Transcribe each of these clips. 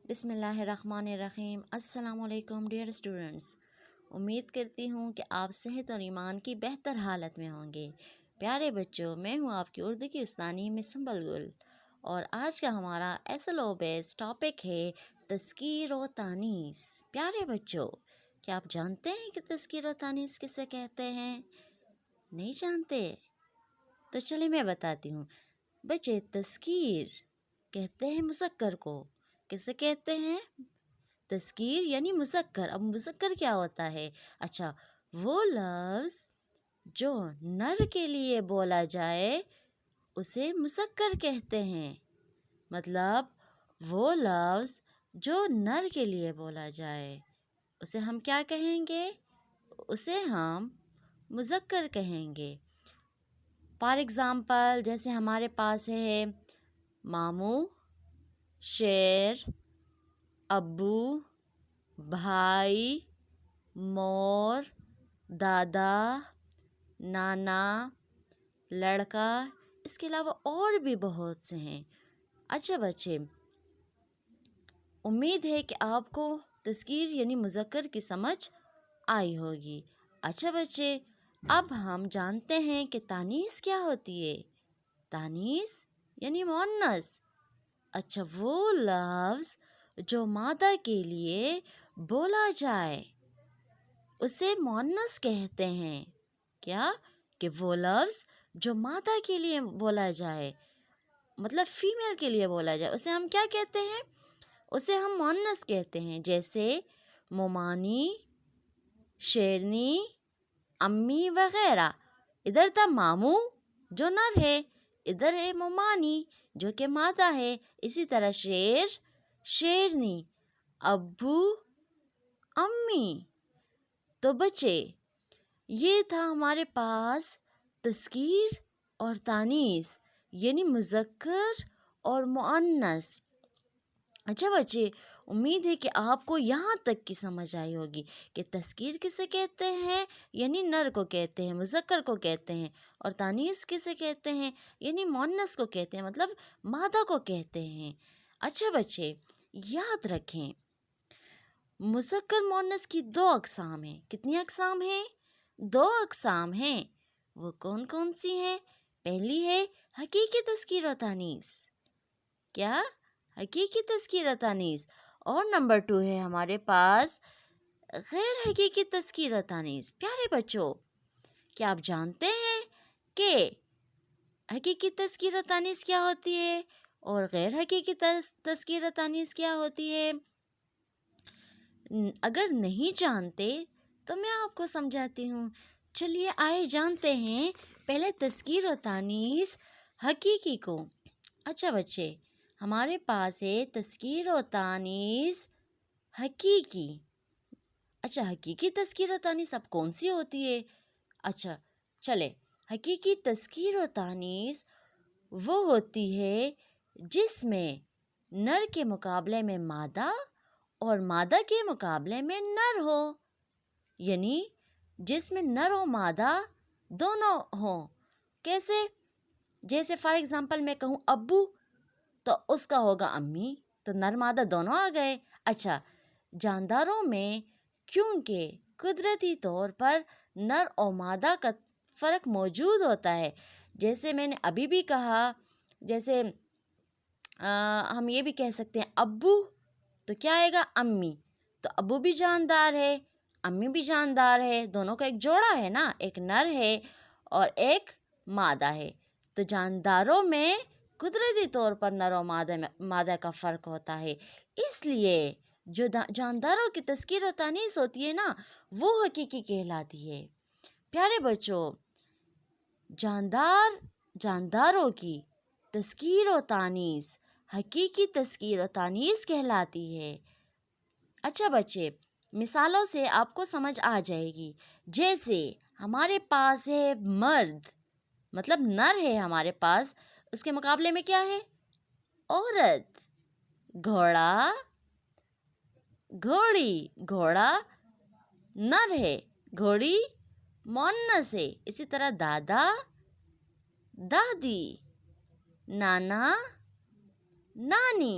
بسم اللہ الرحمن الرحیم۔ السلام علیکم ڈیئر اسٹوڈنٹس، امید کرتی ہوں کہ آپ صحت اور ایمان کی بہتر حالت میں ہوں گے۔ پیارے بچوں، میں ہوں آپ کی اردو کی استانی مس سنبل گل، اور آج کا ہمارا SLO-بیس ٹاپک ہے تذکیر و تانیث۔ پیارے بچوں، کیا آپ جانتے ہیں کہ تذکیر و تانیث کسے کہتے ہیں؟ نہیں جانتے؟ تو چلیں میں بتاتی ہوں۔ بچے، تذکیر کہتے ہیں مذکر کو۔ کسے کہتے ہیں؟ تذکیر یعنی مذکر۔ اب مذکر کیا ہوتا ہے؟ اچھا، وہ لفظ جو نر کے لیے بولا جائے اسے مذکر کہتے ہیں۔ مطلب وہ لفظ جو نر کے لیے بولا جائے اسے ہم کیا کہیں گے؟ اسے ہم مذکر کہیں گے۔ فار ایگزامپل، جیسے ہمارے پاس ہے ماموں، شیر، ابو، بھائی، مور، دادا، نانا، لڑکا، اس کے علاوہ اور بھی بہت سے ہیں۔ اچھا بچے، امید ہے کہ آپ کو تذکیر یعنی مذکر کی سمجھ آئی ہوگی۔ اچھا بچے، اب ہم جانتے ہیں کہ تانیث کیا ہوتی ہے۔ تانیث یعنی مؤنث۔ اچھا، وہ لفظ جو مادہ کے لیے بولا جائے اسے مؤنث کہتے ہیں۔ کیا؟ کہ وہ لفظ جو مادہ کے لیے بولا جائے، مطلب فیمیل کے لیے بولا جائے، اسے ہم کیا کہتے ہیں؟ اسے ہم مؤنث کہتے ہیں۔ جیسے مومانی، شیرنی، امی وغیرہ۔ ادھر تھا ماموں جو نر ہے، ادھر ہے مومانی جو کہ مادہ ہے۔ اسی طرح شیر، شیرنی، ابو، امی۔ تو بچے، یہ تھا ہمارے پاس تذکیر اور تانیث یعنی مذکر اور مؤنث۔ اچھا بچے، امید ہے کہ آپ کو یہاں تک کی سمجھ آئی ہوگی کہ تذکیر کسے کہتے ہیں یعنی نر کو کہتے ہیں، مذکر کو کہتے ہیں، اور تانیث کسے کہتے ہیں یعنی مؤنث کو کہتے ہیں، مطلب مادہ کو کہتے ہیں۔ اچھا بچے، یاد رکھیں مذکر مؤنث کی 2 اقسام ہیں۔ کتنی اقسام ہیں؟ 2 اقسام ہیں۔ وہ کون کون سی ہیں؟ پہلی ہے حقیقی تذکیر و تانیث۔ کیا؟ حقیقی تذکیر و تانیث۔ اور نمبر 2 ہے ہمارے پاس غیر حقیقی تذکیر و تانیث۔ پیارے بچوں، کیا آپ جانتے ہیں کہ حقیقی تذکیر و تانیث کیا ہوتی ہے اور غیر حقیقی تذکیر و تانیث کیا ہوتی ہے؟ اگر نہیں جانتے تو میں آپ کو سمجھاتی ہوں۔ چلیے آئے جانتے ہیں پہلے تذکیر و تانیث حقیقی کو۔ اچھا بچے، ہمارے پاس ہے تذکیر و تانیث حقیقی۔ اچھا، حقیقی تذکیر و تانیث اب کون سی ہوتی ہے؟ اچھا چلے، حقیقی تذکیر و تانیث وہ ہوتی ہے جس میں نر کے مقابلے میں مادہ اور مادہ کے مقابلے میں نر ہو، یعنی جس میں نر و مادہ دونوں ہوں۔ کیسے؟ جیسے فار ایگزامپل میں کہوں ابو تو اس کا ہوگا امی، تو نر مادہ دونوں آ گئے۔ اچھا، جانداروں میں کیونکہ قدرتی طور پر نر اور مادہ کا فرق موجود ہوتا ہے، جیسے میں نے ابھی بھی کہا، جیسے ہم یہ بھی کہہ سکتے ہیں ابو تو کیا آئے گا؟ امی۔ تو ابو بھی جاندار ہے، امی بھی جاندار ہے، دونوں کا ایک جوڑا ہے نا، ایک نر ہے اور ایک مادہ ہے۔ تو جانداروں میں قدرتی طور پر نر و مادہ کا فرق ہوتا ہے، اس لیے جو جانداروں کی تذکیر و تانیث ہوتی ہے نا وہ حقیقی کہلاتی ہے۔ پیارے بچوں، جانداروں کی تذکیر و تانیث حقیقی تذکیر و تانیث کہلاتی ہے۔ اچھا بچے، مثالوں سے آپ کو سمجھ آ جائے گی۔ جیسے ہمارے پاس ہے مرد، مطلب نر ہے ہمارے پاس، اس کے مقابلے میں کیا ہے؟ عورت۔ گھوڑا، گھوڑی۔ گھوڑا نر ہے، گھوڑی مؤنث ہے۔ اسی طرح دادا، دادی، نانا، نانی۔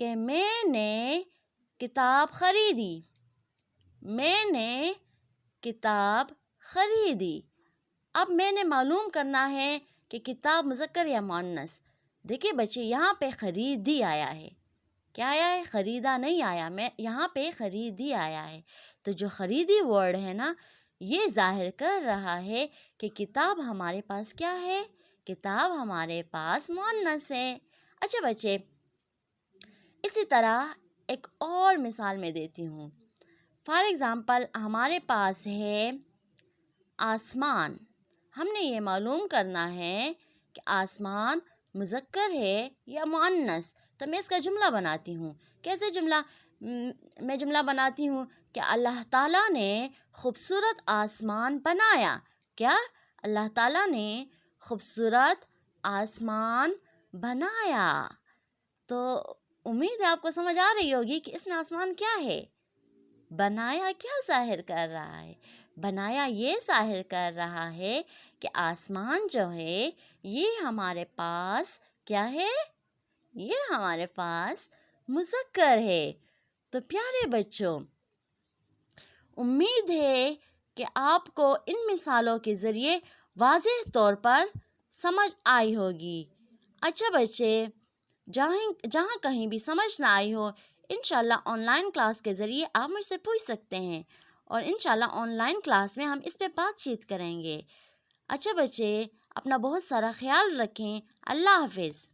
کہ میں نے کتاب خریدی. میں نے کتاب خریدی. اب میں نے معلوم کرنا ہے کہ کتاب مذکر یا مؤنث. دیکھیے بچے، یہاں پہ خریدی آیا ہے. کیا آیا ہے؟ خریدا نہیں آیا. یہاں پہ خریدی آیا ہے. تو جو خریدی ورڈ ہے نا، یہ ظاہر کر رہا ہے کہ کتاب ہمارے پاس کیا ہے؟ کتاب ہمارے پاس مؤنث ہے. اچھا بچے، اسی طرح ایک اور مثال میں دیتی ہوں. فار ایگزامپل، ہمارے پاس ہے آسمان. ہم نے یہ معلوم کرنا ہے کہ آسمان مذکر ہے یا مؤنث. تو میں اس کا جملہ بناتی ہوں. کیسے جملہ؟ میں جملہ بناتی ہوں کہ اللہ تعالیٰ نے خوبصورت آسمان بنایا. کیا؟ اللہ تعالیٰ نے خوبصورت آسمان بنایا. تو امید ہے آپ کو سمجھ آ رہی ہوگی کہ اس میں آسمان کیا ہے. بنایا کیا ظاہر کر رہا ہے؟ بنایا یہ ظاہر کر رہا ہے کہ آسمان جو ہے یہ ہمارے پاس کیا ہے؟ یہ ہمارے پاس مذکر ہے. تو پیارے بچوں، امید ہے کہ آپ کو ان مثالوں کے ذریعے واضح طور پر سمجھ آئی ہوگی. اچھا بچے، جہاں کہیں بھی سمجھ نہ آئی ہو، انشاءاللہ آن لائن کلاس کے ذریعے آپ مجھ سے پوچھ سکتے ہیں، اور انشاءاللہ آن لائن کلاس میں ہم اس پہ بات چیت کریں گے. اچھا بچے، اپنا بہت سارا خیال رکھیں. اللہ حافظ.